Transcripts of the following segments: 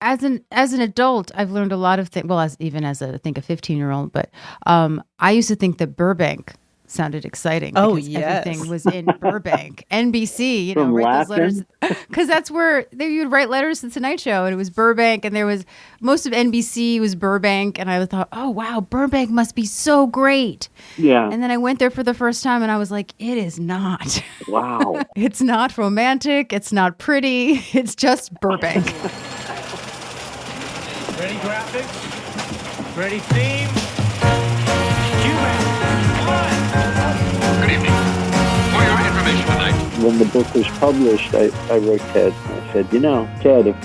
as an adult, I've learned a lot of things. Well, even as I think a 15-year-old, but I used to think that Burbank sounded exciting Oh, because yes. everything was in Burbank. NBC, From write those letters Latin? because that's where you'd write letters to the Tonight Show, and it was Burbank, and there was most of NBC was Burbank, and I thought, oh wow, Burbank must be so great. Yeah. And then I went there for the first time, and I was like, it is not. Wow. It's not romantic. It's not pretty. It's just Burbank. Ready graphics? Ready theme? Good evening. For your information tonight. When the book was published, I wrote Ted. I said, Ted, if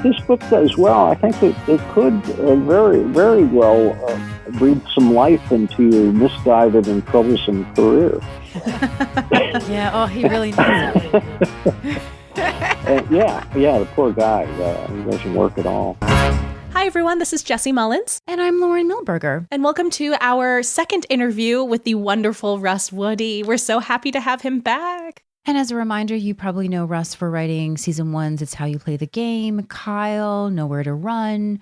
this book does well, I think it could very, very well breathe some life into your misguided and troublesome career. Yeah. Oh, he really needs it. Yeah, the poor guy. He doesn't work at all. Hi, everyone. This is Jessie Mullins. And I'm Lauren Milberger. And welcome to our second interview with the wonderful Russ Woody. We're so happy to have him back. And as a reminder, you probably know Russ for writing season 1's It's How You Play the Game, Kyle, Nowhere to Run.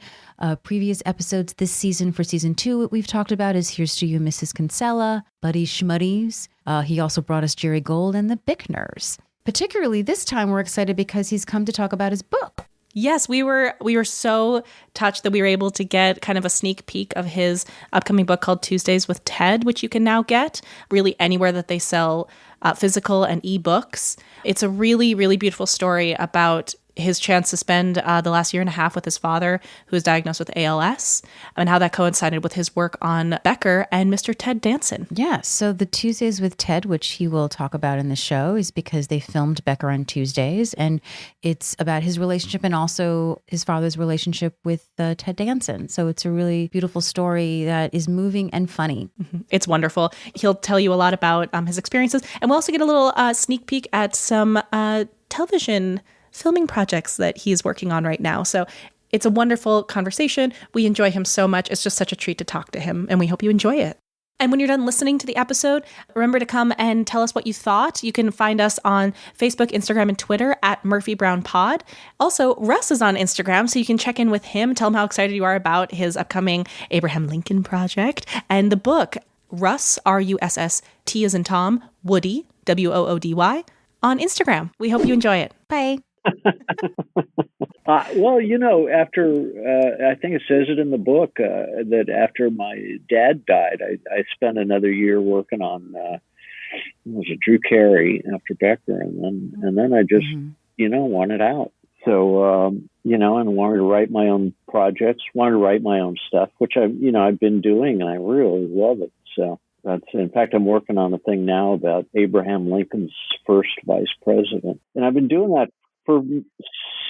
Previous episodes this season for season 2, what we've talked about is Here's to You, Mrs. Kinsella, Buddy Schmuddies. He also brought us Jerry Gold and the Bickners. Particularly this time, we're excited because he's come to talk about his book. Yes, we were so touched that we were able to get kind of a sneak peek of his upcoming book called Tuesdays with Ted, which you can now get really anywhere that they sell physical and ebooks. It's a really, really beautiful story about his chance to spend the last year and a half with his father, who was diagnosed with ALS, and how that coincided with his work on Becker and Mr. Ted Danson. Yeah, so the Tuesdays with Ted, which he will talk about in the show, is because they filmed Becker on Tuesdays, and it's about his relationship and also his father's relationship with Ted Danson. So it's a really beautiful story that is moving and funny. Mm-hmm. It's wonderful. He'll tell you a lot about his experiences, and we'll also get a little sneak peek at some television filming projects that he's working on right now. So it's a wonderful conversation. We enjoy him so much. It's just such a treat to talk to him, and we hope you enjoy it. And when you're done listening to the episode, remember to come and tell us what you thought. You can find us on Facebook, Instagram, and Twitter at Murphy Brown Pod. Also, Russ is on Instagram, so you can check in with him, tell him how excited you are about his upcoming Abraham Lincoln project and the book, Russ, R-U-S-S, T as in Tom, Woody, W-O-O-D-Y, on Instagram. We hope you enjoy it. Bye. Well, after I think it says it in the book that after my dad died, I spent another year working on was it Drew Carey after Becker, and then I just wanted out. So and wanted to write my own projects, wanted to write my own stuff, which I've been doing, and I really love it. So in fact, I'm working on a thing now about Abraham Lincoln's first vice president, and I've been doing that for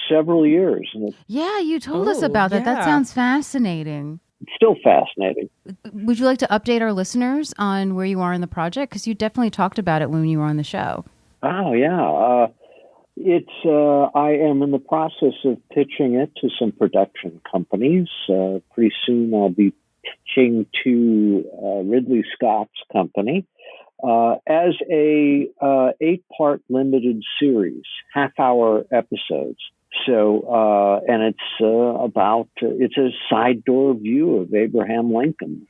several years. And yeah, you told us about that. That sounds fascinating. It's still fascinating. Would you like to update our listeners on where you are in the project? Because you definitely talked about it when you were on the show. Oh, yeah. I am in the process of pitching it to some production companies. Pretty soon I'll be pitching to Ridley Scott's company. As a 8-part limited series, half-hour episodes. So, and it's a side door view of Abraham Lincoln.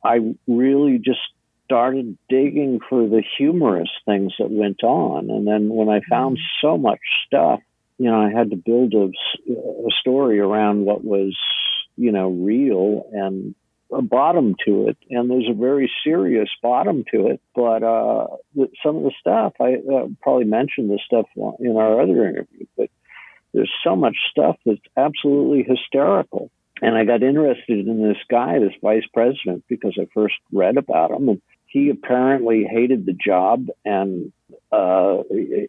I really just started digging for the humorous things that went on. And then when I found so much stuff, I had to build a story around what was, real and a bottom to it, and there's a very serious bottom to it. But some of the stuff, I probably mentioned this stuff in our other interview, but there's so much stuff that's absolutely hysterical. And I got interested in this guy, this vice president, because I first read about him, and he apparently hated the job, and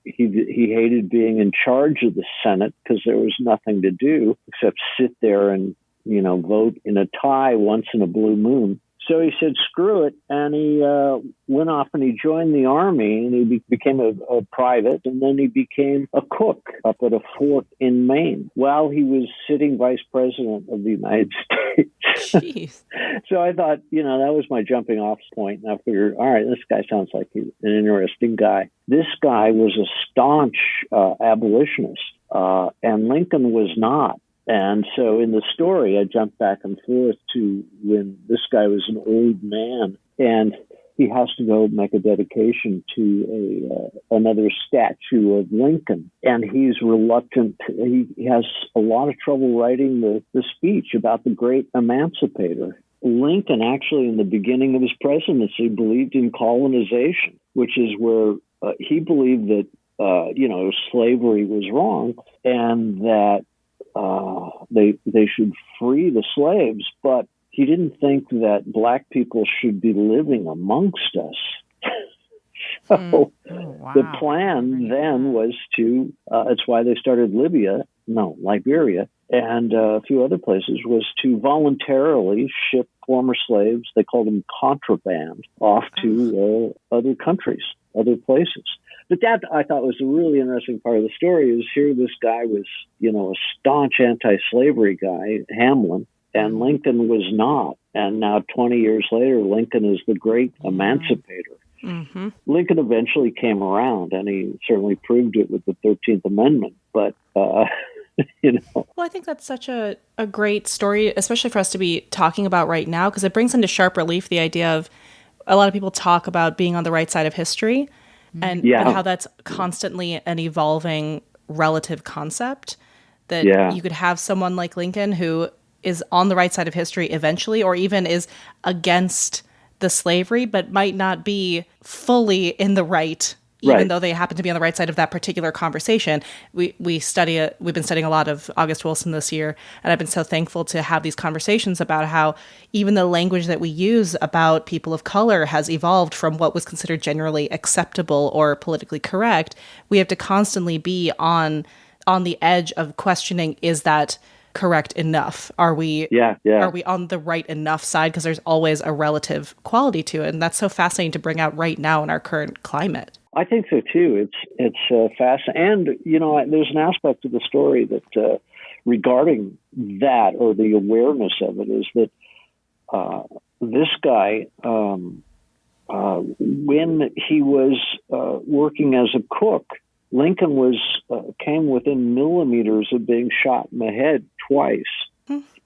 he hated being in charge of the Senate because there was nothing to do except sit there and vote in a tie once in a blue moon. So he said, screw it. And he went off and he joined the Army, and he became a private. And then he became a cook up at a fort in Maine while he was sitting vice president of the United States. Jeez. So I thought, that was my jumping off point. And I figured, all right, this guy sounds like an interesting guy. This guy was a staunch abolitionist, and Lincoln was not. And so in the story, I jumped back and forth to when this guy was an old man, and he has to go make a dedication to another statue of Lincoln. And he's reluctant. He has a lot of trouble writing the speech about the great emancipator. Lincoln actually, in the beginning of his presidency, believed in colonization, which is where he believed that, slavery was wrong and that they should free the slaves, but he didn't think that black people should be living amongst us. So the plan then was to, it's why they started Liberia, and a few other places, was to voluntarily ship former slaves, they called them contraband, off to other countries, other places. But that, I thought, was a really interesting part of the story, is here this guy was, a staunch anti-slavery guy, Hamlin, and Lincoln was not. And now 20 years later, Lincoln is the great emancipator. Mm-hmm. Lincoln eventually came around, and he certainly proved it with the 13th Amendment. But, Well, I think that's such a great story, especially for us to be talking about right now, because it brings into sharp relief the idea of a lot of people talk about being on the right side of history. And how that's constantly an evolving relative concept, that you could have someone like Lincoln who is on the right side of history eventually, or even is against the slavery, but might not be fully in the right, even though they happen to be on the right side of that particular conversation. We've been studying a lot of August Wilson this year, and I've been so thankful to have these conversations about how even the language that we use about people of color has evolved from what was considered generally acceptable or politically correct. We have to constantly be on the edge of questioning, is that correct enough? Are we on the right enough side? Because there's always a relative quality to it, and that's so fascinating to bring out right now in our current climate. I think so too. It's fascinating, and there's an aspect of the story that regarding that, or the awareness of it, is that this guy, when he was working as a cook, Lincoln came within millimeters of being shot in the head twice,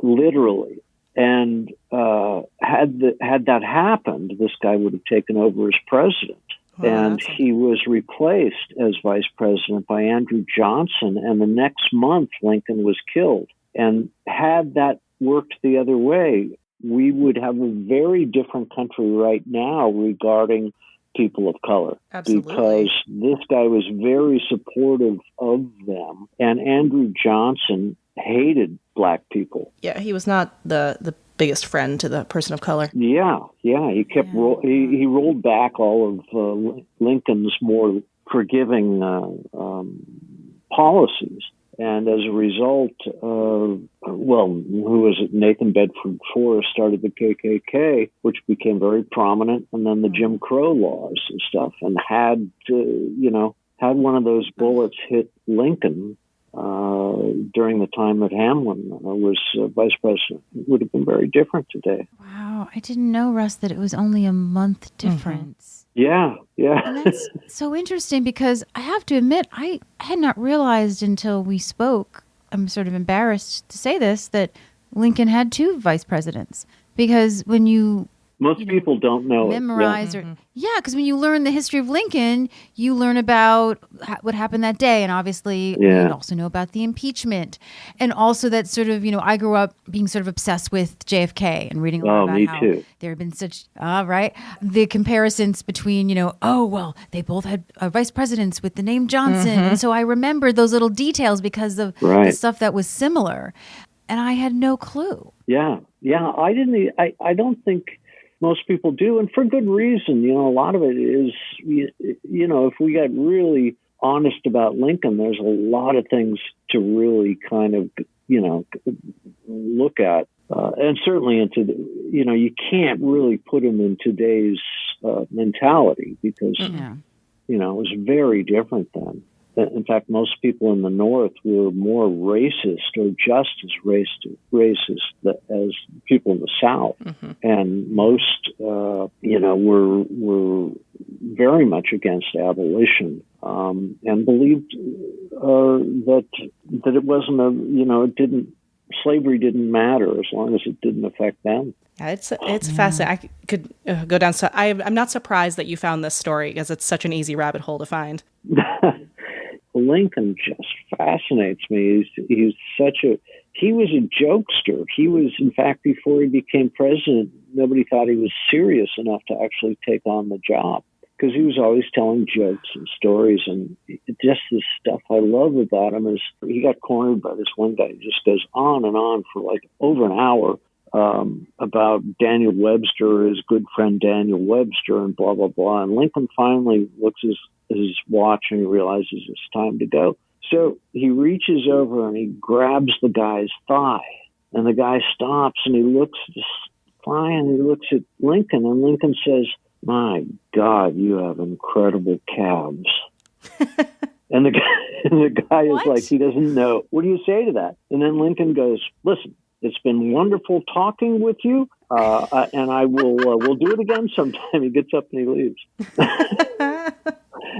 literally. And had that happened, this guy would have taken over as president. And he was replaced as vice president by Andrew Johnson. And the next month, Lincoln was killed. And had that worked the other way, we would have a very different country right now regarding people of color. Absolutely. Because this guy was very supportive of them. And Andrew Johnson hated black people. Yeah, he was not the biggest friend to the person of color. Yeah. He kept he rolled back all of Lincoln's more forgiving policies, and as a result, who was it? Nathan Bedford Forrest started the KKK, which became very prominent, and then the Jim Crow laws and stuff, and had one of those bullets hit Lincoln during the time that Hamlin was vice president, it would have been very different today. Wow. I didn't know, Russ, that it was only a month difference. Yeah. And that's so interesting, because I have to admit, I had not realized until we spoke, I'm sort of embarrassed to say this, that Lincoln had two vice presidents. Because when you Most people don't know memorize it. Because when you learn the history of Lincoln, you learn about what happened that day. And obviously, you also know about the impeachment. And also that sort of, I grew up being sort of obsessed with JFK and reading a lot about how there have been such, the comparisons between, they both had vice presidents with the name Johnson. And so I remembered those little details because of the stuff that was similar. And I had no clue. Yeah. I don't think most people do, and for good reason. A lot of it is, if we got really honest about Lincoln, there's a lot of things to really kind of, look at. And certainly you can't really put him in today's mentality, because, it was very different then. In fact, most people in the North were more racist, or just as racist as people in the South. And most, were very much against abolition, and believed that it wasn't it didn't slavery didn't matter as long as it didn't affect them. Yeah, it's fascinating. I could go down. So I'm not surprised that you found this story because it's such an easy rabbit hole to find. Lincoln just fascinates me. He was a jokester. He was, in fact, before he became president, nobody thought he was serious enough to actually take on the job because he was always telling jokes and stories. And just this stuff I love about him is he got cornered by this one guy who just goes on and on for like over an hour about Daniel Webster, his good friend Daniel Webster, and blah, blah, blah. And Lincoln finally looks at his watch and he realizes it's time to go. So he reaches over and he grabs the guy's thigh, and the guy stops and he looks at the thigh and he looks at Lincoln, and Lincoln says, "My God, you have incredible calves." And the guy is like, he doesn't know. What do you say to that? And then Lincoln goes, "Listen, it's been wonderful talking with you, and I will we'll do it again sometime." He gets up and he leaves.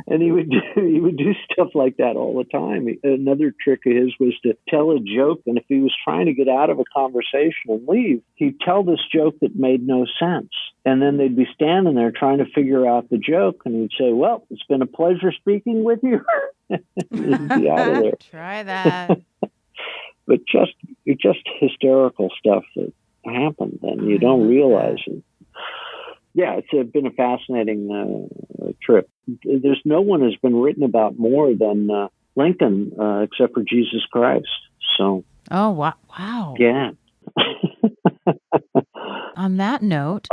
And he would do stuff like that all the time. Another trick of his was to tell a joke, and if he was trying to get out of a conversation and leave, he'd tell this joke that made no sense. And then they'd be standing there trying to figure out the joke, and he'd say, "Well, it's been a pleasure speaking with you." He'd be out of there. Try that. But just hysterical stuff that happened, and you don't realize it. Yeah, it's been a fascinating trip. There's no one has been written about more than Lincoln, except for Jesus Christ. So. Oh, wow. Yeah. On that note,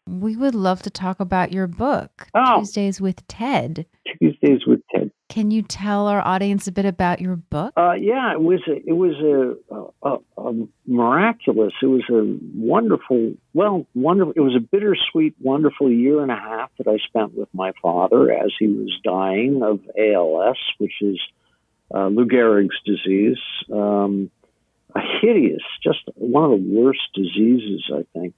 we would love to talk about your book, Tuesdays with Ted. Tuesdays with Ted. Can you tell our audience a bit about your book? Yeah, it was a miraculous. It was a wonderful. It was a bittersweet, wonderful year and a half that I spent with my father as he was dying of ALS, which is Lou Gehrig's disease. A hideous, just one of the worst diseases, I think.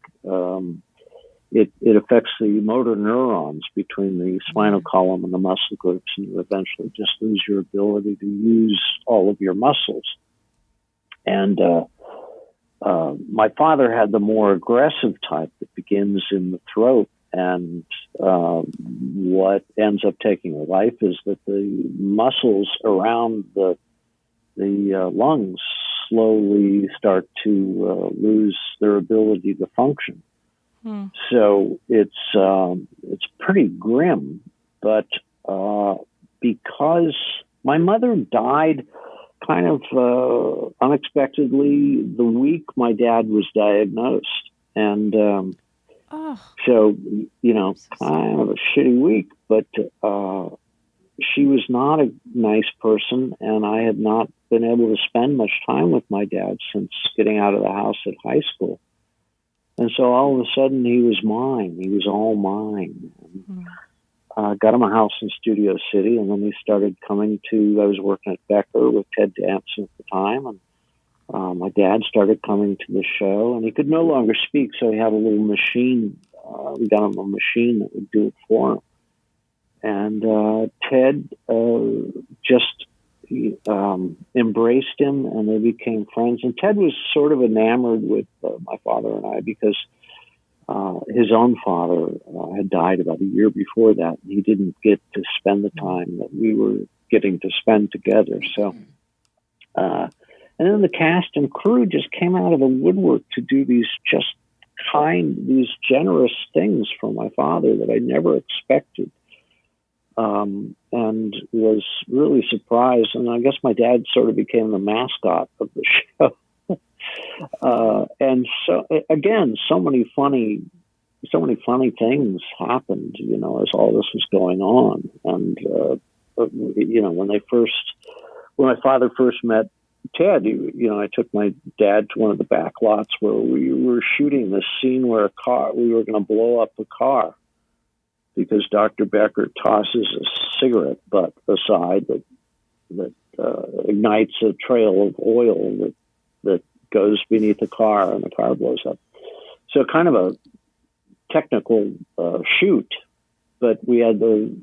It affects the motor neurons between the spinal column and the muscle groups, and you eventually just lose your ability to use all of your muscles. And my father had the more aggressive type that begins in the throat, and what ends up taking life is that the muscles around the lungs slowly start to lose their ability to function. So it's pretty grim, but because my mother died kind of unexpectedly the week my dad was diagnosed, and so kind of a shitty week. But she was not a nice person, and I had not been able to spend much time with my dad since getting out of the house at high school. And so all of a sudden, he was mine. He was all mine. Got him a house in Studio City, and then he started coming to, I was working at Becker with Ted Danson at the time, and my dad started coming to the show, and he could no longer speak, so he had a little machine. We got him a machine that would do it for him. And Ted just embraced him, and they became friends. And Ted was sort of enamored with my father and I because his own father had died about a year before that, and he didn't get to spend the time that we were getting to spend together. So, and then the cast and crew just came out of the woodwork to do these generous things for my father that I never expected. And was really surprised. And I guess my dad sort of became the mascot of the show. And so, again, so many funny things happened, as all this was going on. And, when my father first met Ted, I took my dad to one of the back lots where we were shooting this scene where we were going to blow up a car, because Dr. Becker tosses a cigarette butt aside that ignites a trail of oil that goes beneath the car, and the car blows up. So kind of a technical shoot, but we had the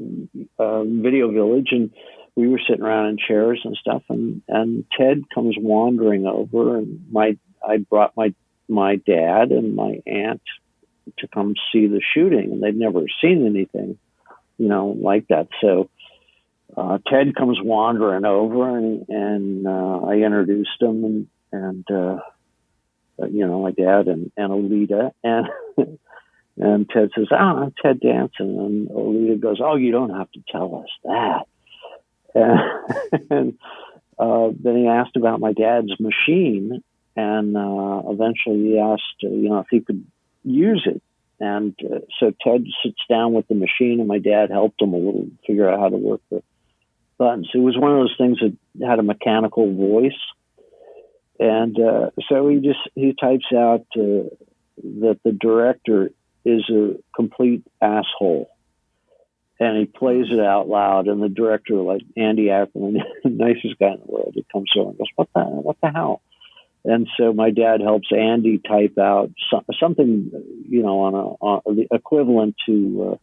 video village, and we were sitting around in chairs and stuff, and Ted comes wandering over, and I brought my dad and my aunt to come see the shooting, and they'd never seen anything, like that. So Ted comes wandering over, and I introduced him, and my dad and Alita, and and Ted says, I'm Ted Danson, and Alita goes, oh, you don't have to tell us that. And then he asked about my dad's machine, and eventually he asked, if he could use it. And so Ted sits down with the machine, and my dad helped him a little figure out how to work the buttons. It was one of those things that had a mechanical voice. And so he types out that the director is a complete asshole. And he plays it out loud, and the director, like Andy Ackerman, the nicest guy in the world, he comes over and goes, what the hell? And so my dad helps Andy type out something, on the equivalent to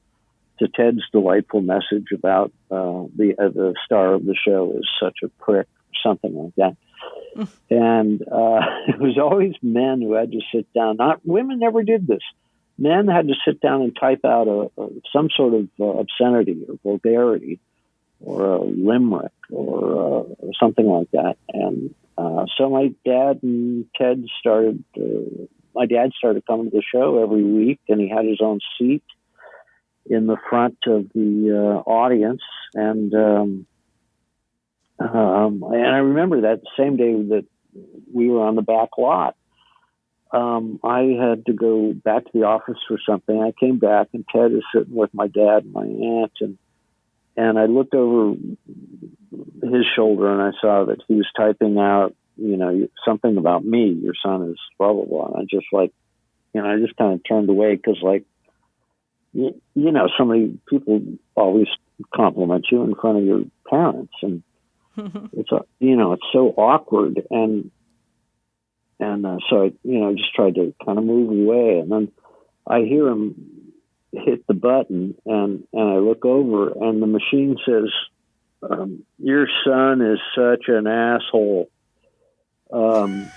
Ted's delightful message about the star of the show is such a prick, something like that. And it was always men who had to sit down. Not women never did this. Men had to sit down and type out some sort of obscenity or vulgarity or a limerick or something like that. And so my dad and Ted started. My dad started coming to the show every week, and he had his own seat in the front of the audience. And I remember that same day that we were on the back lot. I had to go back to the office for something. I came back, and Ted is sitting with my dad and my aunt, and I looked over his shoulder, and I saw that he was typing out, something about me. Your son is blah blah blah. And I just I just kind of turned away because, so many people always compliment you in front of your parents, and it's so awkward, and so I just tried to kind of move away, and then I hear him hit the button, and I look over, and the machine says, your son is such an asshole. My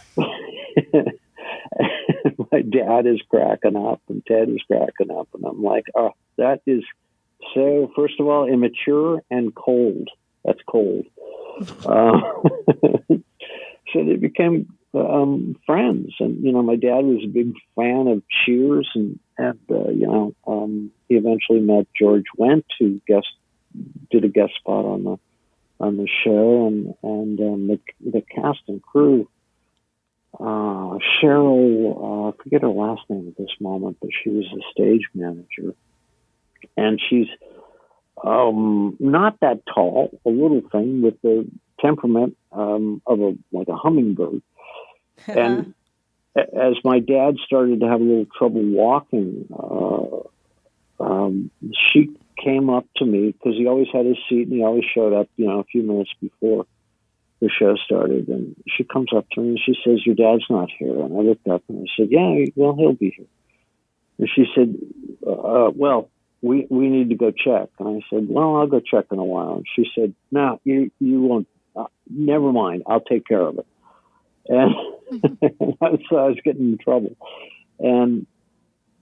dad is cracking up, and Ted is cracking up, and I'm like, oh, that is so, first of all, immature and cold. That's cold. So they became friends, and my dad was a big fan of Cheers, and he eventually met George Wendt, who did a guest spot on the show, and the cast and crew. Cheryl, I forget her last name at this moment, but she was the stage manager, and she's not that tall, a little thing with the temperament of a hummingbird. And as my dad started to have a little trouble walking, she came up to me, because he always had his seat, and he always showed up, a few minutes before the show started. And she comes up to me and she says, your dad's not here. And I looked up and I said, yeah, well, he'll be here. And she said, well, we need to go check. And I said, well, I'll go check in a while. And she said, no, you won't. Never mind. I'll take care of it. And so I was getting in trouble. And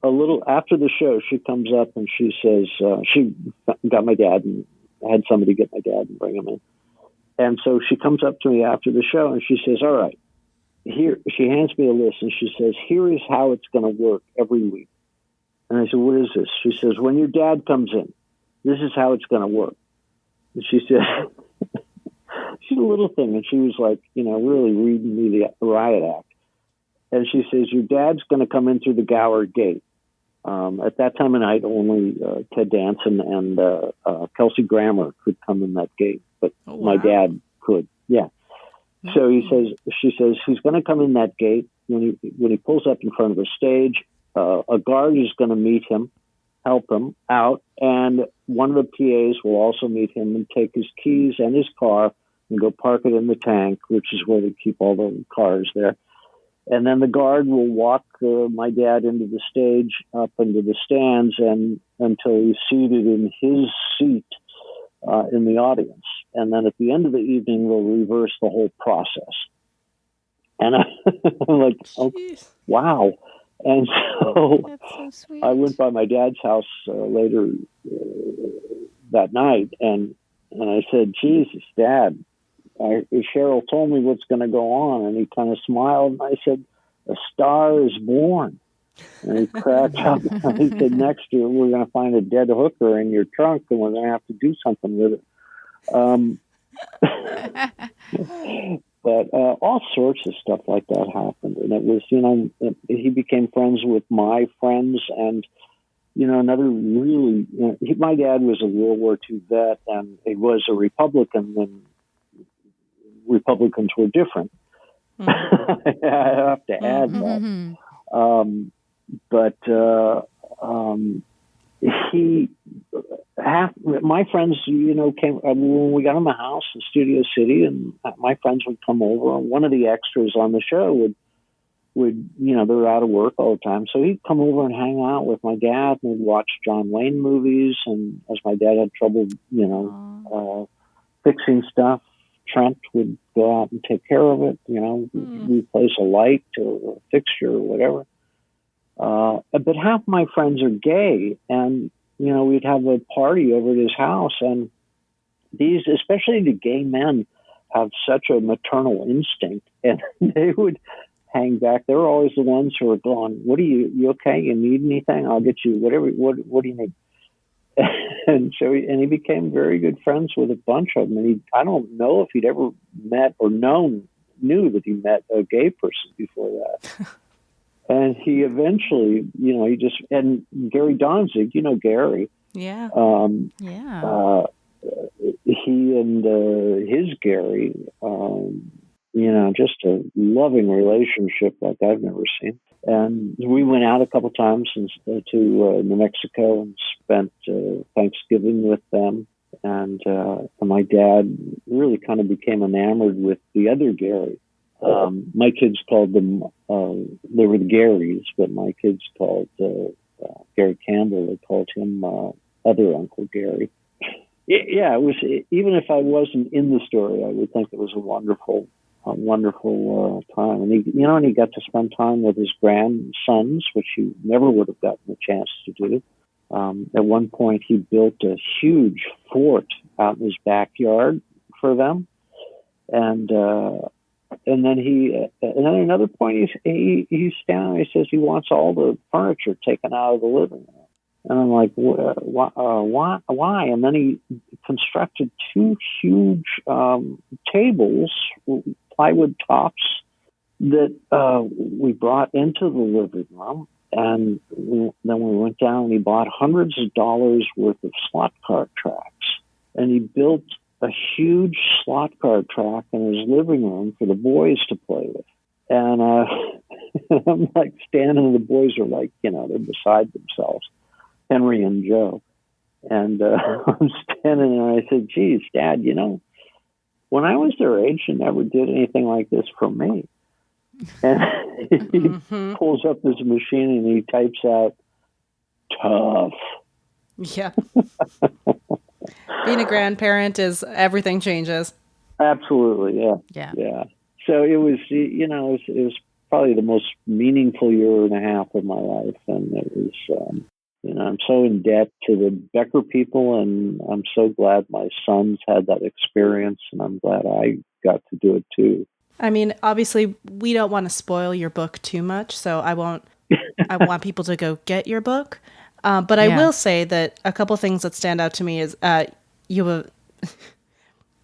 a little after the show, she comes up and she says, she got my dad and had somebody get my dad and bring him in. And so she comes up to me after the show and she says, all right, here, she hands me a list and she says, here is how it's going to work every week. And I said, what is this? She says, when your dad comes in, this is how it's going to work. And she said, she's a little thing. And she was like, really reading me the riot act. And she says, your dad's going to come in through the Gower Gate. At that time of night, only Ted Danson and Kelsey Grammer could come in that gate, but my dad could. Yeah. So she says he's going to come in that gate. When he pulls up in front of the stage, a guard is going to meet him, help him out, and one of the PAs will also meet him and take his keys and his car and go park it in the tank, which is where they keep all the cars there. And then the guard will walk my dad into the stage, up into the stands, and until he's seated in his seat in the audience. and then at the end of the evening, we'll reverse the whole process. And I'm like, oh, wow. And so That's so sweet. I went by my dad's house later that night, and I said, Jesus, Dad, Cheryl told me what's going to go on. And he kind of smiled, and I said, a star is born. And he cracked up. And he said, next year we're going to find a dead hooker in your trunk, and we're going to have to do something with it. But all sorts of stuff like that happened. And it was, he became friends with my friends. And, another really, my dad was a World War II vet, and he was a Republican when Republicans were different. Mm-hmm. I have to add that. My friends, came when we got in the house in Studio City, and my friends would come over, and one of the extras on the show would they're out of work all the time, so he'd come over and hang out with my dad, and we'd watch John Wayne movies. And as my dad had trouble, fixing stuff, Trent would go out and take care of it, replace a light or a fixture or whatever. But half my friends are gay, and, we'd have a party over at his house, and these, especially the gay men, have such a maternal instinct, and they would hang back. They were always the ones who were going, what are you okay? You need anything? I'll get you whatever. What do you need? And so he became very good friends with a bunch of them. And I don't know if he'd ever met or knew that he met a gay person before that. And he eventually, and Gary Donzig, Gary. Yeah. He and his Gary, just a loving relationship like I've never seen. And we went out a couple times to New Mexico and spent Thanksgiving with them. And my dad really kind of became enamored with the other Gary. My kids called them, they were the Garys, but my kids called Gary Campbell, they called him other Uncle Gary. Yeah, it was, even if I wasn't in the story, I would think it was a wonderful time. And he got to spend time with his grandsons, which he never would have gotten the chance to do. At one point, he built a huge fort out in his backyard for them. And then another point, he's down. He says he wants all the furniture taken out of the living room. And I'm like, why? And then he constructed two huge tables, plywood tops, that we brought into the living room. And then we went down and he bought hundreds of dollars worth of slot car tracks. And he built a huge slot car track in his living room for the boys to play with. And I'm like standing, and the boys are like, they're beside themselves, Henry and Joe. And I'm standing there, and I said, geez, Dad, when I was their age, you never did anything like this for me. And he pulls up his machine and he types out, tough. Yeah. Being a grandparent is, everything changes. Absolutely, yeah. So it was, it was probably the most meaningful year and a half of my life, and it was, I'm so in debt to the Becker people, and I'm so glad my sons had that experience, and I'm glad I got to do it too. I mean, obviously, we don't want to spoil your book too much, so I won't. I want people to go get your book. But I will say that a couple things that stand out to me is you have a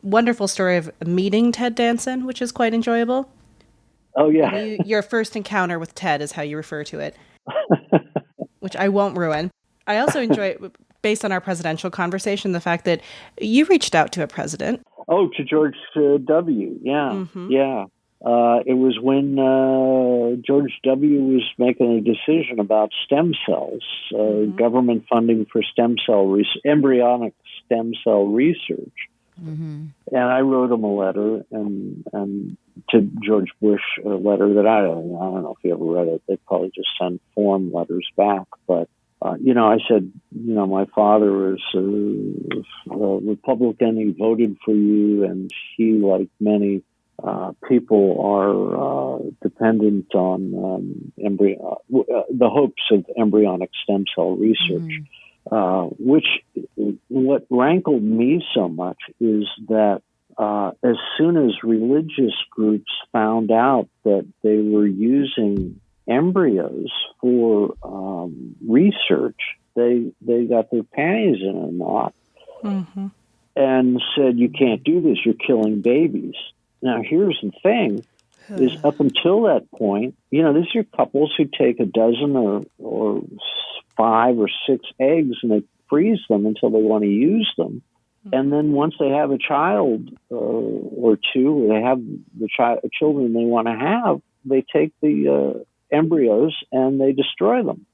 wonderful story of meeting Ted Danson, which is quite enjoyable. Oh, yeah. Your first encounter with Ted is how you refer to it, which I won't ruin. I also enjoy, based on our presidential conversation, the fact that you reached out to a president. Oh, to George W. Yeah, Mm-hmm. Yeah. It was when George W. was making a decision about stem cells, government funding for embryonic stem cell research. Mm-hmm. And I wrote him a letter, and to George Bush, a letter that I don't know if he ever read it. They probably just send form letters back. But I said, my father is a Republican. He voted for you, and he, like many people, are dependent on the hopes of embryonic stem cell research. Which what rankled me so much is that as soon as religious groups found out that they were using embryos for research, they got their panties in a knot and said, "You can't do this. You're killing babies." Now, here's the thing: is up until that point, these are couples who take a dozen or 5 or 6 eggs and they freeze them until they want to use them. And then once they have a child or two, or they have the children they want to have, they take the embryos and they destroy them.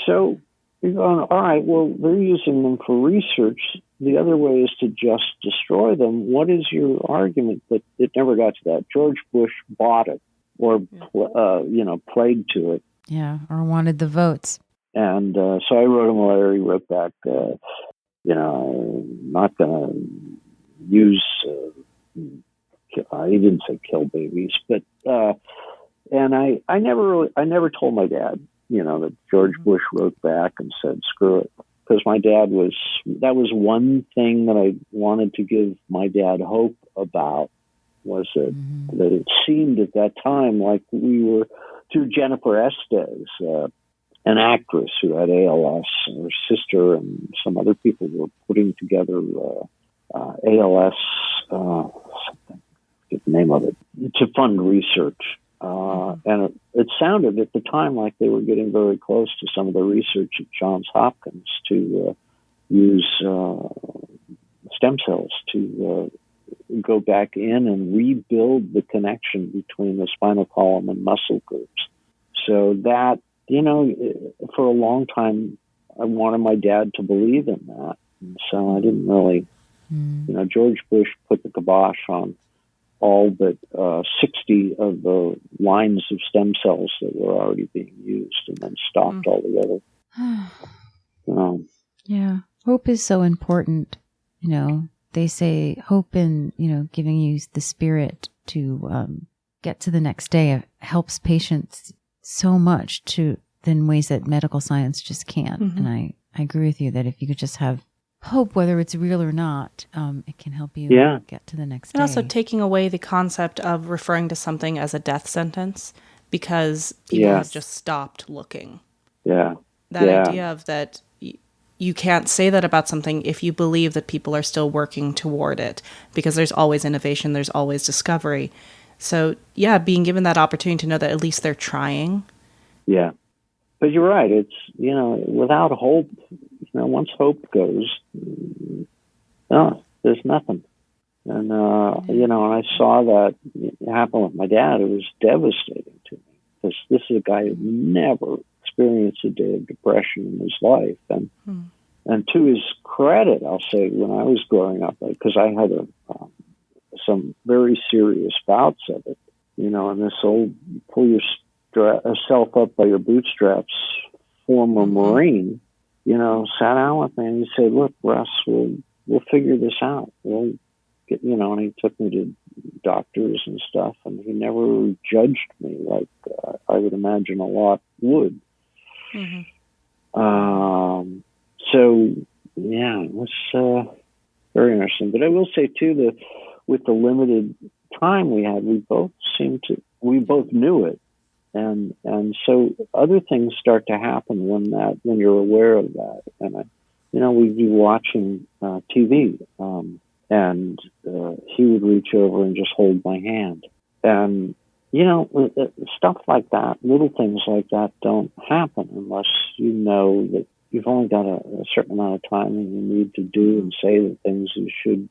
So you're going, all right, well, they're using them for research. The other way is to just destroy them. What is your argument? But it never got to that. George Bush bought it or, played to it. Yeah, or wanted the votes. And so I wrote him a letter. He wrote back, I'm not going to use, he didn't say kill babies, but, and I never told my dad, that George Bush wrote back and said, screw it. Because my dad that was one thing that I wanted to give my dad hope about, was that it seemed at that time like we were, through Jennifer Estes, an actress who had ALS, her sister and some other people were putting together ALS, something, I forget the name of it, to fund research. And it sounded at the time like they were getting very close to some of the research at Johns Hopkins to use stem cells to go back in and rebuild the connection between the spinal column and muscle groups. So that, for a long time, I wanted my dad to believe in that. And so I didn't really, George Bush put the kibosh on all but 60 of the lines of stem cells that were already being used, and then stopped all the other. Yeah. Hope is so important. They say hope in, giving you the spirit to get to the next day helps patients so much in ways that medical science just can't. And I agree with you that if you could just have hope, whether it's real or not, it can help you get to the next day. And also taking away the concept of referring to something as a death sentence because people have just stopped looking. Yeah. That idea of that you can't say that about something if you believe that people are still working toward it, because there's always innovation, there's always discovery. So, being given that opportunity to know that at least they're trying. Yeah. But you're right. It's, without hope, once hope goes, there's nothing. And, and I saw that happen with my dad. It was devastating to me, because this is a guy who never experienced a day of depression in his life. And to his credit, I'll say, when I was growing up, because I had some very serious bouts of it, and this old pull yourself up by your bootstraps former Marine, sat down with me and he said, "Look, Russ, we'll figure this out. We'll get," and he took me to doctors and stuff, and he never judged me like I would imagine a lot would. So, it was very interesting. But I will say, too, that with the limited time we had, we both knew it. And so other things start to happen when you're aware of that. And we'd be watching TV, and he would reach over and just hold my hand. And, stuff like that, little things like that don't happen unless you know that you've only got a certain amount of time and you need to do and say the things you should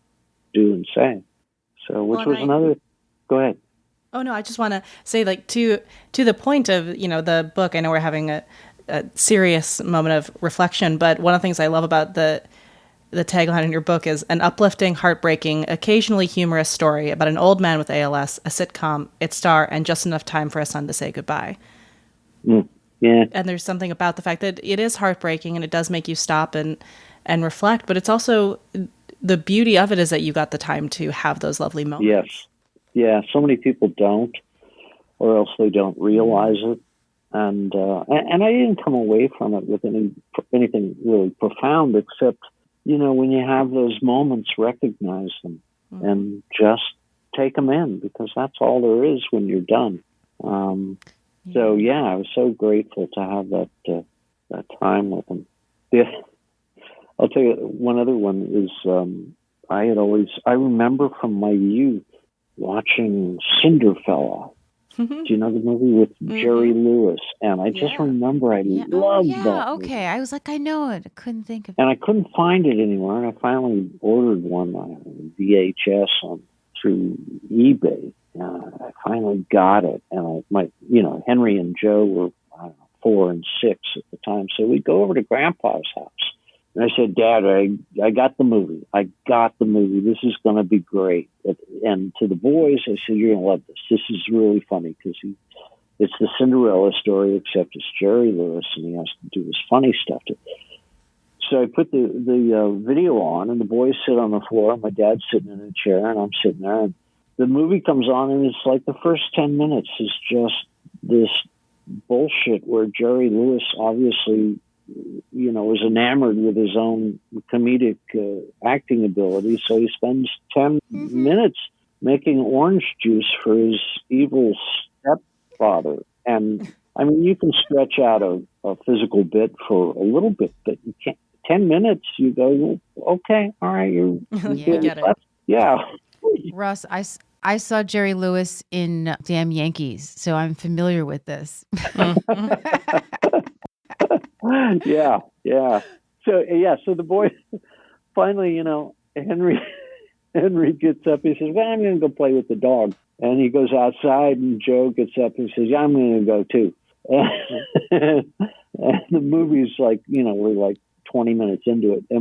do and say. So, go ahead. Oh, no, I just want to say, to the point of, the book, I know we're having a serious moment of reflection, but one of the things I love about the tagline in your book is an uplifting, heartbreaking, occasionally humorous story about an old man with ALS, a sitcom, its star, and just enough time for a son to say goodbye. Yeah. And there's something about the fact that it is heartbreaking and it does make you stop and reflect. But it's also, the beauty of it is that you got the time to have those lovely moments. Yes. Yeah. So many people don't, or else they don't realize it. And I didn't come away from it with anything really profound, except, when you have those moments, recognize them and just take them in, because that's all there is when you're done. So yeah, I was so grateful to have that time with them. Yeah, I'll tell you one other one is I remember from my youth watching Cinderfella. Do you know the movie with Jerry Lewis? And I just remember I loved that movie. Okay. I was like, I know it. I couldn't think of it. And I couldn't find it anywhere. And I finally ordered one on VHS through eBay. I finally got it. And Henry and Joe were, I don't know, 4 and 6 at the time. So we'd go over to Grandpa's house. And I said, Dad, I got the movie. I got the movie. This is going to be great. And to the boys, I said, you're going to love this. This is really funny because it's the Cinderella story, except it's Jerry Lewis, and he has to do this funny stuff. So I put the video on, and the boys sit on the floor. My dad's sitting in a chair, and I'm sitting there. And the movie comes on, and it's like the first 10 minutes is just this bullshit where Jerry Lewis obviously was enamored with his own comedic acting ability. So he spends 10 minutes making orange juice for his evil stepfather. And I mean, you can stretch out a physical bit for a little bit, but you can't. 10 minutes, you go, okay, all right, you're get it. Yeah. Russ, I saw Jerry Lewis in Damn Yankees, so I'm familiar with this. Yeah. So the boy finally, Henry gets up. He says, well, I'm going to go play with the dog. And he goes outside, and Joe gets up and says, yeah, I'm going to go too. And the movie's like, we're like 20 minutes into it. I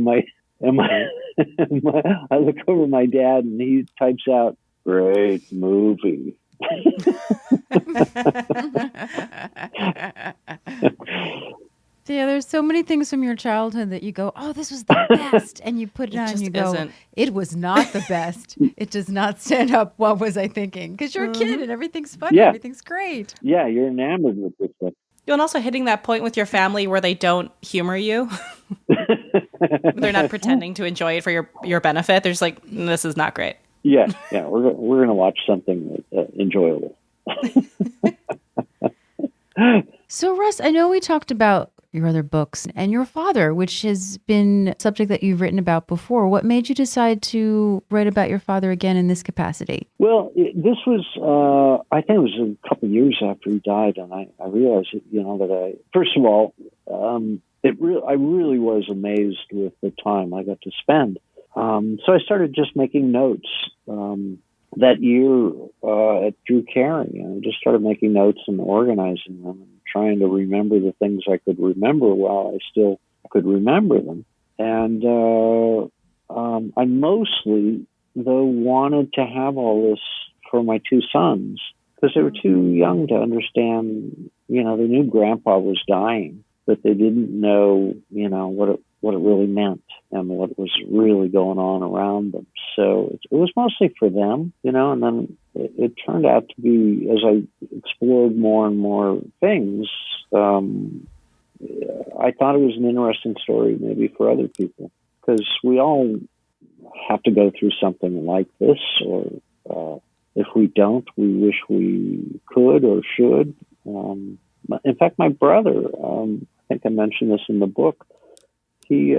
look over at my dad, and he types out, great movie. Yeah, there's so many things from your childhood that you go, oh, this was the best. And you put it on and you go, isn't. It was not the best. It does not stand up. What was I thinking? Because you're a kid and everything's funny. Yeah. Everything's great. Yeah, you're enamored with this stuff. And also hitting that point with your family where they don't humor you. They're not pretending to enjoy it for your benefit. They're just like, this is not great. Yeah, we're going to watch something enjoyable. So, Russ, I know we talked about your other books and your father, which has been a subject that you've written about before. What made you decide to write about your father again in this capacity? Well, this was, I think it was a couple of years after he died, and I realized, that first of all, I really was amazed with the time I got to spend. So I started just making notes that year at Drew Carey. I just started making notes and organizing them and trying to remember the things I could remember while I still could remember them. And I mostly, though, wanted to have all this for my 2 sons because they were too young to understand. They knew Grandpa was dying, but they didn't know, what it really meant and what was really going on around them. So it was mostly for them, and then it turned out to be, as I explored more and more things, I thought it was an interesting story maybe for other people, because we all have to go through something like this, or if we don't, we wish we could or should. In fact, my brother, I think I mentioned this in the book, he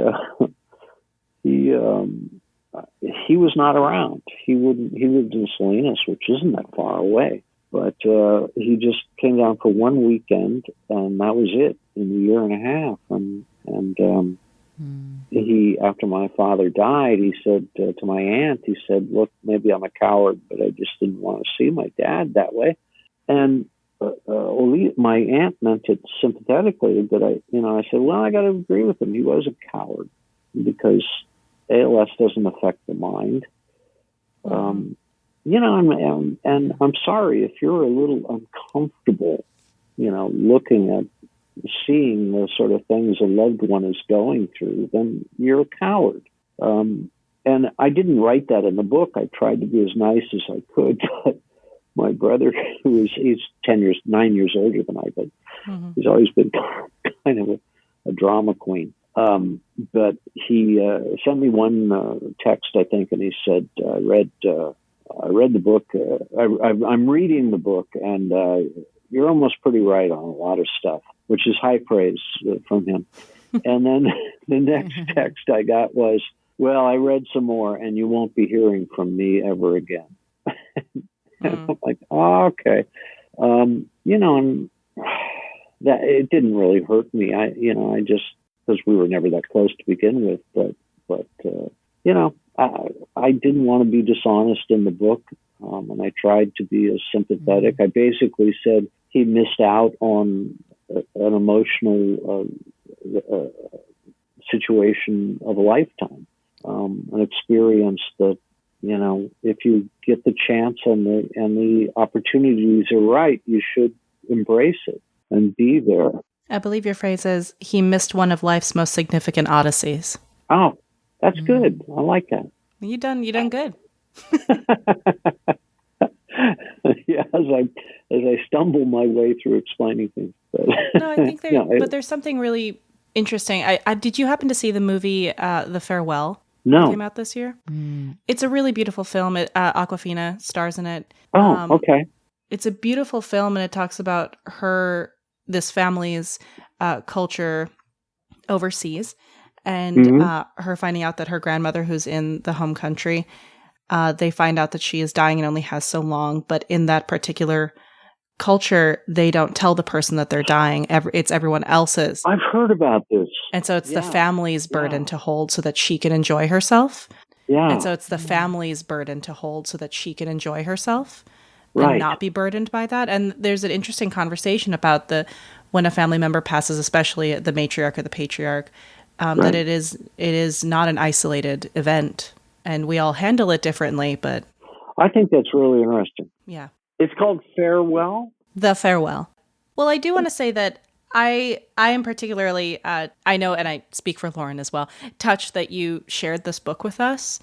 was not around. He lived in Salinas, which isn't that far away. But he just came down for one weekend, and that was it in a year and a half. And he, after my father died, he said to my aunt, he said, "Look, maybe I'm a coward, but I just didn't want to see my dad that way." And my aunt meant it sympathetically, but I said, well, I got to agree with him. He was a coward because ALS doesn't affect the mind. And I'm sorry if you're a little uncomfortable, looking at seeing the sort of things a loved one is going through, then you're a coward. And I didn't write that in the book. I tried to be as nice as I could, but my brother, he's 9 years older than I, but he's always been kind of a drama queen. But he sent me one text, I think, and he said, I read the book. I'm reading the book, and you're almost pretty right on a lot of stuff, which is high praise from him. And then the next text I got was, well, I read some more, and you won't be hearing from me ever again. And I'm like, oh, okay. And that it didn't really hurt me. I just, because we were never that close to begin with, but I didn't want to be dishonest in the book, and I tried to be as sympathetic. I basically said he missed out on an emotional situation of a lifetime, an experience that, if you get the chance and the opportunities are right, you should embrace it and be there. I believe your phrase is, he missed one of life's most significant odysseys. Oh, that's good. I like that. You done good. Yeah, as I stumble my way through explaining things. But, no, I think but there's something really interesting. Did you happen to see the movie The Farewell? No. It came out this year. It's a really beautiful film. Awkwafina stars in it. Oh, okay. It's a beautiful film, and it talks about this family's culture overseas, and her finding out that her grandmother, who's in the home country, they find out that she is dying and only has so long. But in that particular culture, they don't tell the person that they're dying. It's everyone else's. I've heard about this. And so it's the family's burden to hold so that she can enjoy herself. Yeah. And so it's the family's burden to hold so that she can enjoy herself. Right. And not be burdened by that. And there's an interesting conversation about when a family member passes, especially the matriarch or the patriarch, that it is not an isolated event, and we all handle it differently. But I think that's really interesting. Yeah, it's called Farewell. The Farewell. Well, I do want to say that I am particularly I know, and I speak for Lauren as well, touched that you shared this book with us.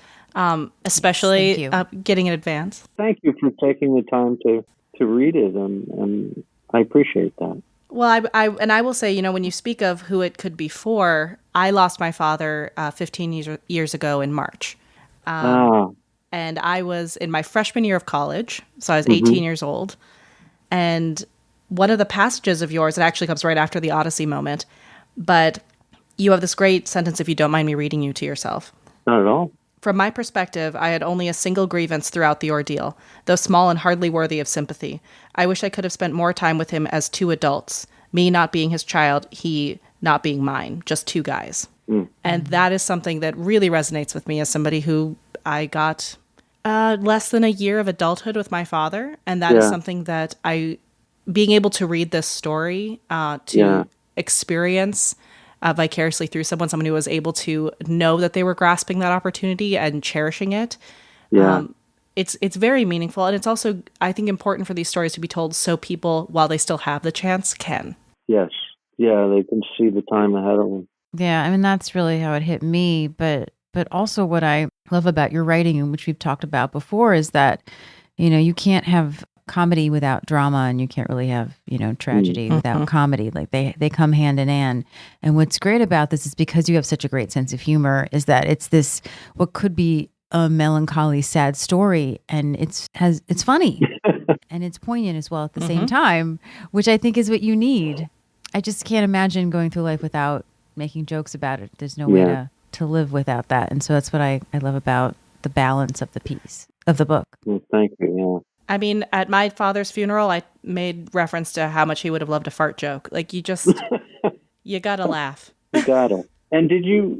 Especially getting in advance. Thank you for taking the time to read it, and I appreciate that. Well, I will say, when you speak of who it could be for, I lost my father 15 years ago in March. And I was in my freshman year of college, so I was 18 years old. And one of the passages of yours, it actually comes right after the Odyssey moment, but you have this great sentence, if you don't mind me reading you to yourself. Not at all. From my perspective, I had only a single grievance throughout the ordeal, though small and hardly worthy of sympathy. I wish I could have spent more time with him as two adults, me not being his child, he not being mine, just two guys. And that is something that really resonates with me as somebody who I got less than a year of adulthood with my father. And that is something that being able to read this story, to experience vicariously through someone who was able to know that they were grasping that opportunity and cherishing it. It's very meaningful. And it's also, I think, important for these stories to be told so people, while they still have the chance, can. Yes. Yeah, they can see the time ahead of them. Yeah, I mean, that's really how it hit me. But also what I love about your writing, and which we've talked about before, is that, you can't have comedy without drama, and you can't really have, tragedy without comedy. Like they come hand in hand. And what's great about this is, because you have such a great sense of humor, is that it's this, what could be a melancholy, sad story, and it's funny and it's poignant as well at the same time, which I think is what you need. I just can't imagine going through life without making jokes about it. There's no way to live without that. And so that's what I love about the balance of the piece of the book. Well, thank you. I mean, at my father's funeral, I made reference to how much he would have loved a fart joke. Like, you gotta laugh. You gotta. And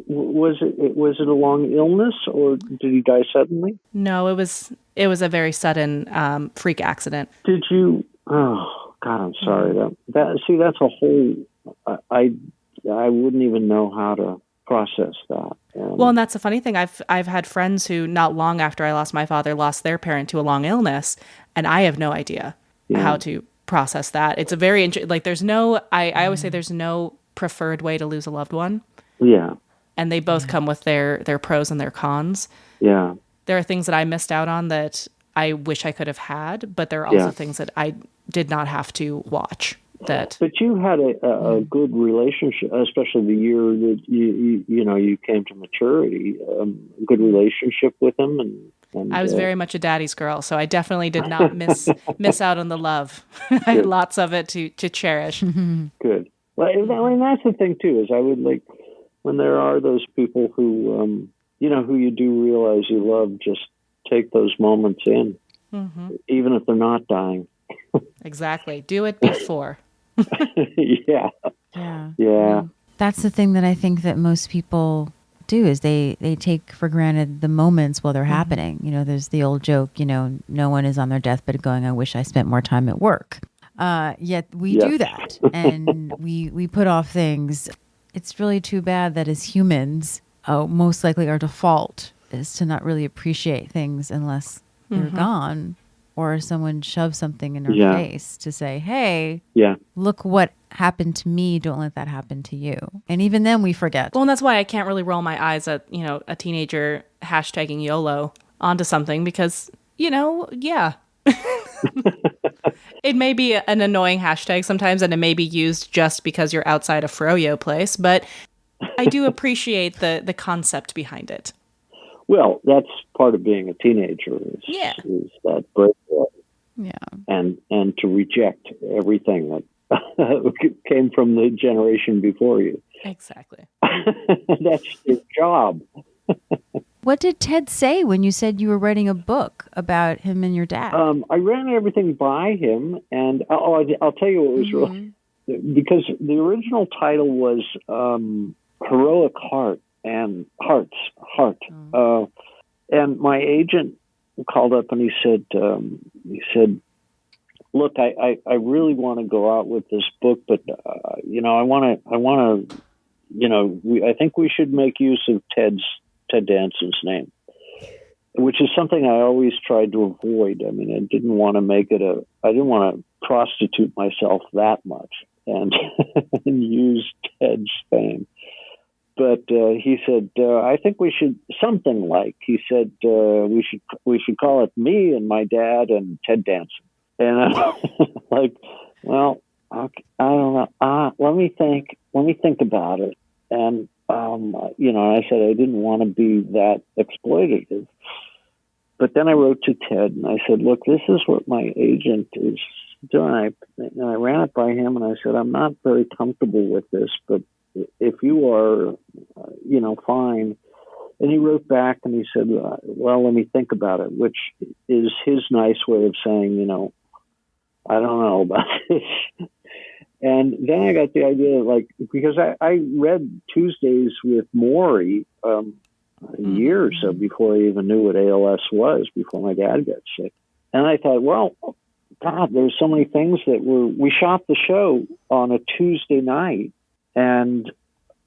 was it a long illness, or did he die suddenly? No, it was a very sudden freak accident. Did you? Oh God, I'm sorry. That's a whole. I wouldn't even know how to process that. Well, and that's the funny thing. I've had friends who, not long after I lost my father, lost their parent to a long illness, and I have no idea how to process that. It's a very like there's no I always say there's no preferred way to lose a loved one, Yeah. and they both come with their pros and their cons. Yeah. There are things that I missed out on that I wish I could have had, but there are also Yeah. things that I did not have to watch. That But you had a good relationship, especially the year that you came to maturity. A good relationship with him, and I was very much a daddy's girl, so I definitely did not miss out on the love. I had lots of it to cherish. good. Well, and that's the thing too. Is I would like when there are those people who who you do realize you love. Just take those moments in, even if they're not dying. Exactly. Do it before. Yeah. Yeah. That's the thing that I think that most people do is they take for granted the moments while they're happening. There's the old joke, no one is on their deathbed going, I wish I spent more time at work. Yet we do that. And we put off things. It's really too bad that as humans, most likely our default is to not really appreciate things unless they're gone. Or someone shoves something in our face to say, hey, look what happened to me. Don't let that happen to you. And even then we forget. Well, and that's why I can't really roll my eyes at, a teenager hashtagging YOLO onto something because, It may be an annoying hashtag sometimes, and it may be used just because you're outside a froyo place, but I do appreciate the concept behind it. Well, that's part of being a teenager is that breakaway. Yeah. And to reject everything that came from the generation before you. Exactly. That's your job. What did Ted say when you said you were writing a book about him and your dad? I ran everything by him, and I'll tell you what was really, because the original title was Heroic Heart. And Heart. And my agent called up and he said, look, I really want to go out with this book, but I think we should make use of Ted Danson's name, which is something I always tried to avoid. I mean, I didn't want to prostitute myself that much and use Ted's fame. But he said, I think we should something like. He said we should call it Me and My Dad and Ted Danson. And I'm like, well, okay, I don't know. Let me think about it. And I said I didn't want to be that exploitative. But then I wrote to Ted and I said, look, this is what my agent is doing. I ran it by him and I said, I'm not very comfortable with this, but if you are, fine. And he wrote back and he said, well, let me think about it, which is his nice way of saying, I don't know about this. And then I got the idea, because I read Tuesdays with Maury a year or so before I even knew what ALS was, before my dad got sick. And I thought, well, God, there's so many things we shot the show on a Tuesday night. And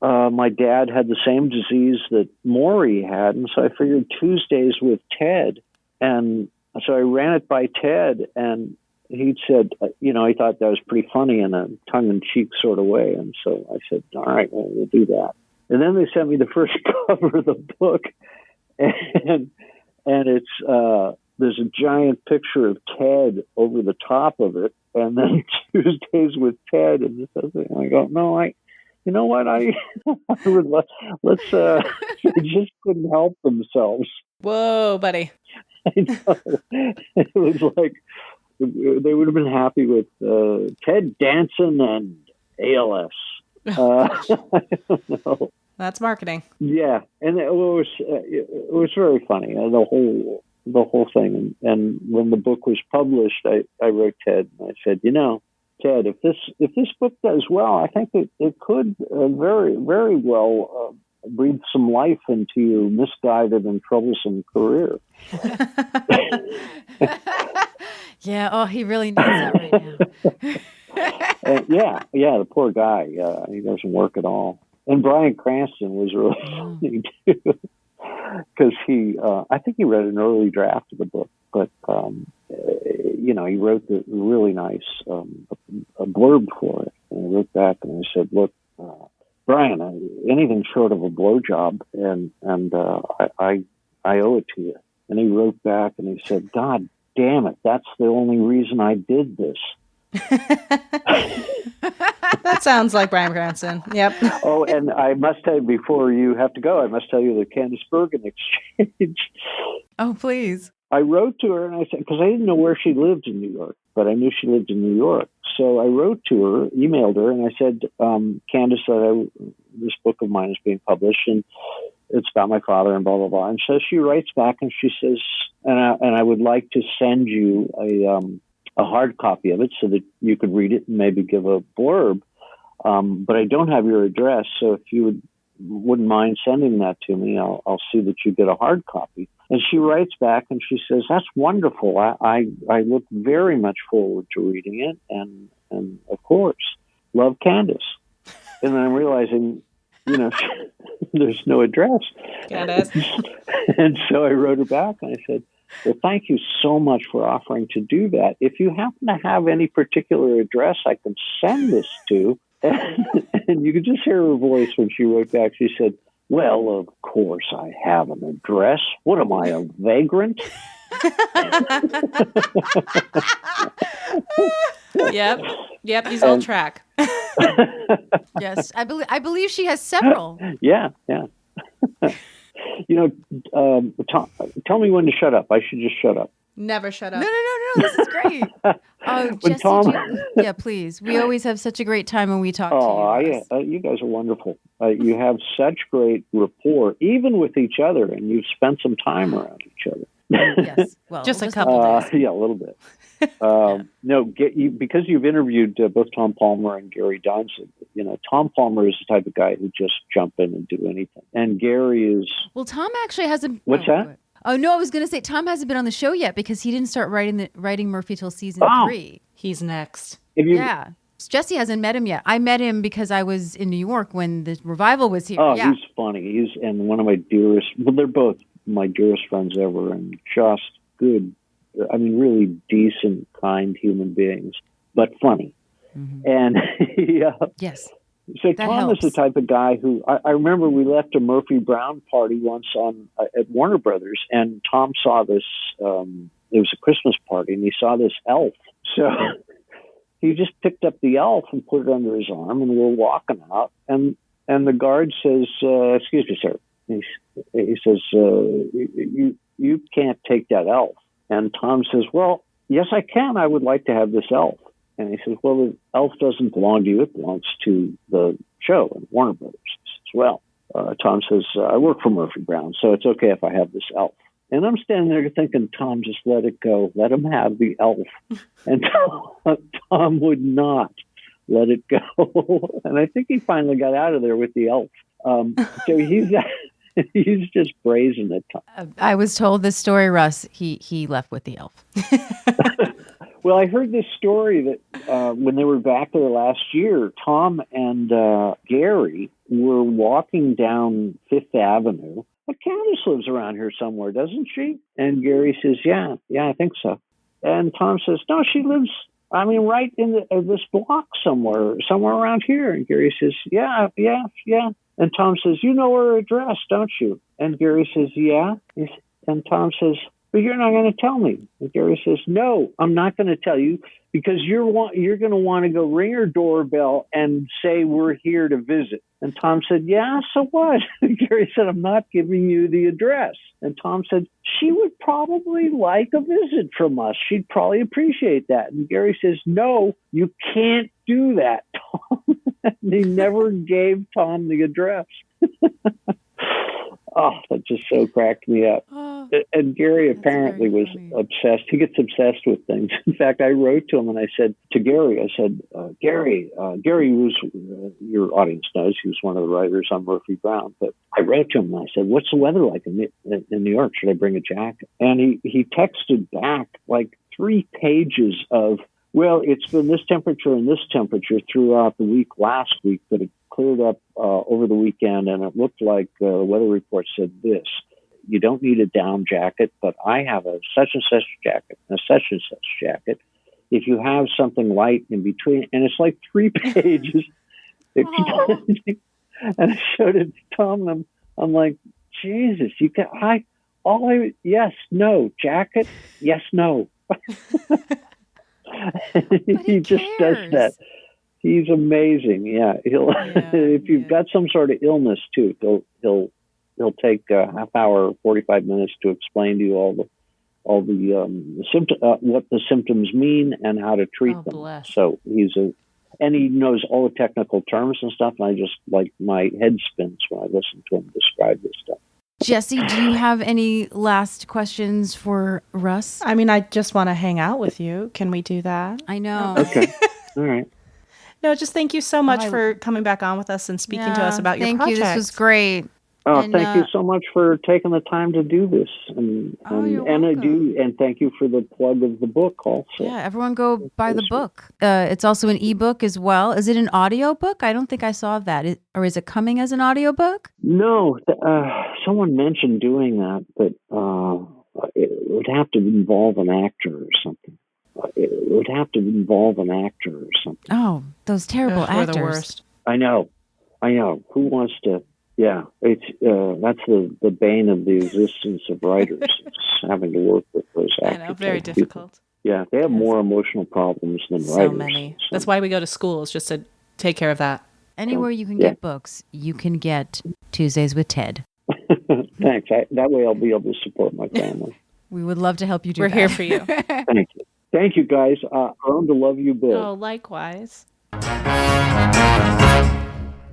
my dad had the same disease that Maury had. And so I figured Tuesdays with Ted. And so I ran it by Ted. And he said, he thought that was pretty funny in a tongue-in-cheek sort of way. And so I said, all right, well, we'll do that. And then they sent me the first cover of the book. And it's there's a giant picture of Ted over the top of it. And then Tuesdays with Ted. And this other thing. I go, no, you know what? I would let's they just couldn't help themselves. Whoa, buddy. I know. It was like they would have been happy with Ted Danson and ALS. I don't know. That's marketing. Yeah, and it was very funny. The whole thing. And when the book was published, I wrote Ted and I said, Ted, if this book does well, I think it could very, very well breathe some life into your misguided and troublesome career. Yeah. Oh, he really needs that right now. Yeah. The poor guy. He doesn't work at all. And Bryan Cranston was really funny too. because I think he read an early draft of the book, but he wrote the really nice a blurb for it, and I wrote back and I said, "Look, Brian, anything short of a blowjob, and I owe it to you." And he wrote back and he said, "God damn it, that's the only reason I did this." That sounds like Brian Cranston. Yep. Oh, and I must tell you, before you have to go, I must tell you the Candice Bergen exchange. Oh, please. I wrote to her and I said, because I didn't know where she lived in New York, but I knew she lived in New York. So I wrote to her, emailed her, and I said, Candice, this book of mine is being published, and it's about my father and blah, blah, blah. And so she writes back and she says, and I would like to send you a hard copy of it so that you could read it and maybe give a blurb. But I don't have your address, so if you wouldn't mind sending that to me, I'll see that you get a hard copy. And she writes back and she says, "That's wonderful. I look very much forward to reading it, and of course, love, Candice." And then I'm realizing, there's no address. Candice. And so I wrote her back and I said, "Well, thank you so much for offering to do that. If you happen to have any particular address I can send this to," and you could just hear her voice when she wrote back. She said, "Well, of course I have an address. What am I, a vagrant?" Yep, he's on track. Yes, I believe she has several. Yeah. Tom, tell me when to shut up. I should just shut up. Never shut up. No. This is great. Oh, When Jesse, yeah, please. We always have such a great time when we talk to you. You guys are wonderful. You have such great rapport, even with each other, and you've spent some time around each other. Yes, well, just a couple days. Yeah, a little bit. No, because you've interviewed both Tom Palmer and Gary Donson. Tom Palmer is the type of guy who just jump in and do anything, and Gary is. Well, Tom actually hasn't. What's that? Oh no, I was going to say Tom hasn't been on the show yet because he didn't start writing Murphy till season 3. He's next. Yeah. Jesse hasn't met him yet. I met him because I was in New York when the revival was here. Oh, yeah. He's funny. He's one of my dearest. Well, they're both my dearest friends ever, and just good. I mean, really decent, kind human beings, but funny. Mm-hmm. And yes. So Tom is the type of guy who I remember we left a Murphy Brown party once at Warner Brothers, and Tom saw this. It was a Christmas party, and he saw this elf. So he just picked up the elf and put it under his arm, and we're walking out, and the guard says, "Excuse me, sir." He says, "You can't take that elf." And Tom says, "Well, yes, I can. I would like to have this elf." And he says, "Well, the elf doesn't belong to you. It belongs to the show and Warner Brothers." He says, "Well," Tom says, "I work for Murphy Brown, so it's okay if I have this elf." And I'm standing there thinking, Tom, just let it go. Let him have the elf. And Tom would not let it go. And I think he finally got out of there with the elf. So he's just brazen at times. I was told this story, Russ. He left with the elf. Well, I heard this story that when they were back there last year, Tom and Gary were walking down Fifth Avenue. Well, Candice lives around here somewhere, doesn't she? And Gary says, yeah, I think so. And Tom says, "No, she lives, right in this block somewhere around here." And Gary says, yeah. And Tom says, "You know her address, don't you?" And Gary says, "Yeah." And Tom says, "But you're not going to tell me." And Gary says, "No, I'm not going to tell you because you're going to want to go ring her doorbell and say we're here to visit." And Tom said, "Yeah, so what?" And Gary said, "I'm not giving you the address." And Tom said, "She would probably like a visit from us. She'd probably appreciate that." And Gary says, "No, you can't do that, Tom." And he never gave Tom the address. Oh, that just so cracked me up. Oh, and Gary apparently was obsessed. He gets obsessed with things. In fact, I wrote to him and I said to Gary, Gary was, your audience knows, he was one of the writers on Murphy Brown. But I wrote to him and I said, "What's the weather like in New York? Should I bring a jacket?" And he texted back like 3 pages of, "Well, it's been this temperature and this temperature throughout the week last week, but it cleared up over the weekend, and it looked like the weather report said this." you don't need a down jacket, but I have a such and such jacket, and a such and such jacket. If you have something light in between, and it's like 3 pages. And I showed it to Tom, and I'm like, Jesus, you can, yes, no, jacket, yes, no. He just does that. He's amazing. Yeah, if you've got some sort of illness too, he'll take a half hour, 45 minutes to explain to you all the symptom, what the symptoms mean and how to treat them. Bless. So and he knows all the technical terms and stuff. And I just my head spins when I listen to him describe this stuff. Jesse, do you have any last questions for Russ? I mean, I just want to hang out with you. Can we do that? I know. Okay. All right. No, just thank you so much for coming back on with us and speaking to us about your project. Thank you. This was great. Oh, thank you so much for taking the time to do this, and thank you for the plug of the book also. Yeah, everyone go buy the book. It's also an ebook as well. Is it an audio book? I don't think I saw that. Or is it coming as an audio book? No, someone mentioned doing that, but it would have to involve an actor or something. Oh, those terrible actors. They're the worst. I know. Who wants to? Yeah, it's that's the bane of the existence of writers. It's having to work with those actors. I know, very difficult. Yeah, they have more emotional problems than writers. So many. That's why we go to schools, just to take care of that. Anywhere you can get books, you can get Tuesdays with Ted. Thanks. That way I'll be able to support my family. We would love to help you do We're that. here for you. Thank you. Thank you, guys. Grown to love you, Bill. Oh, likewise.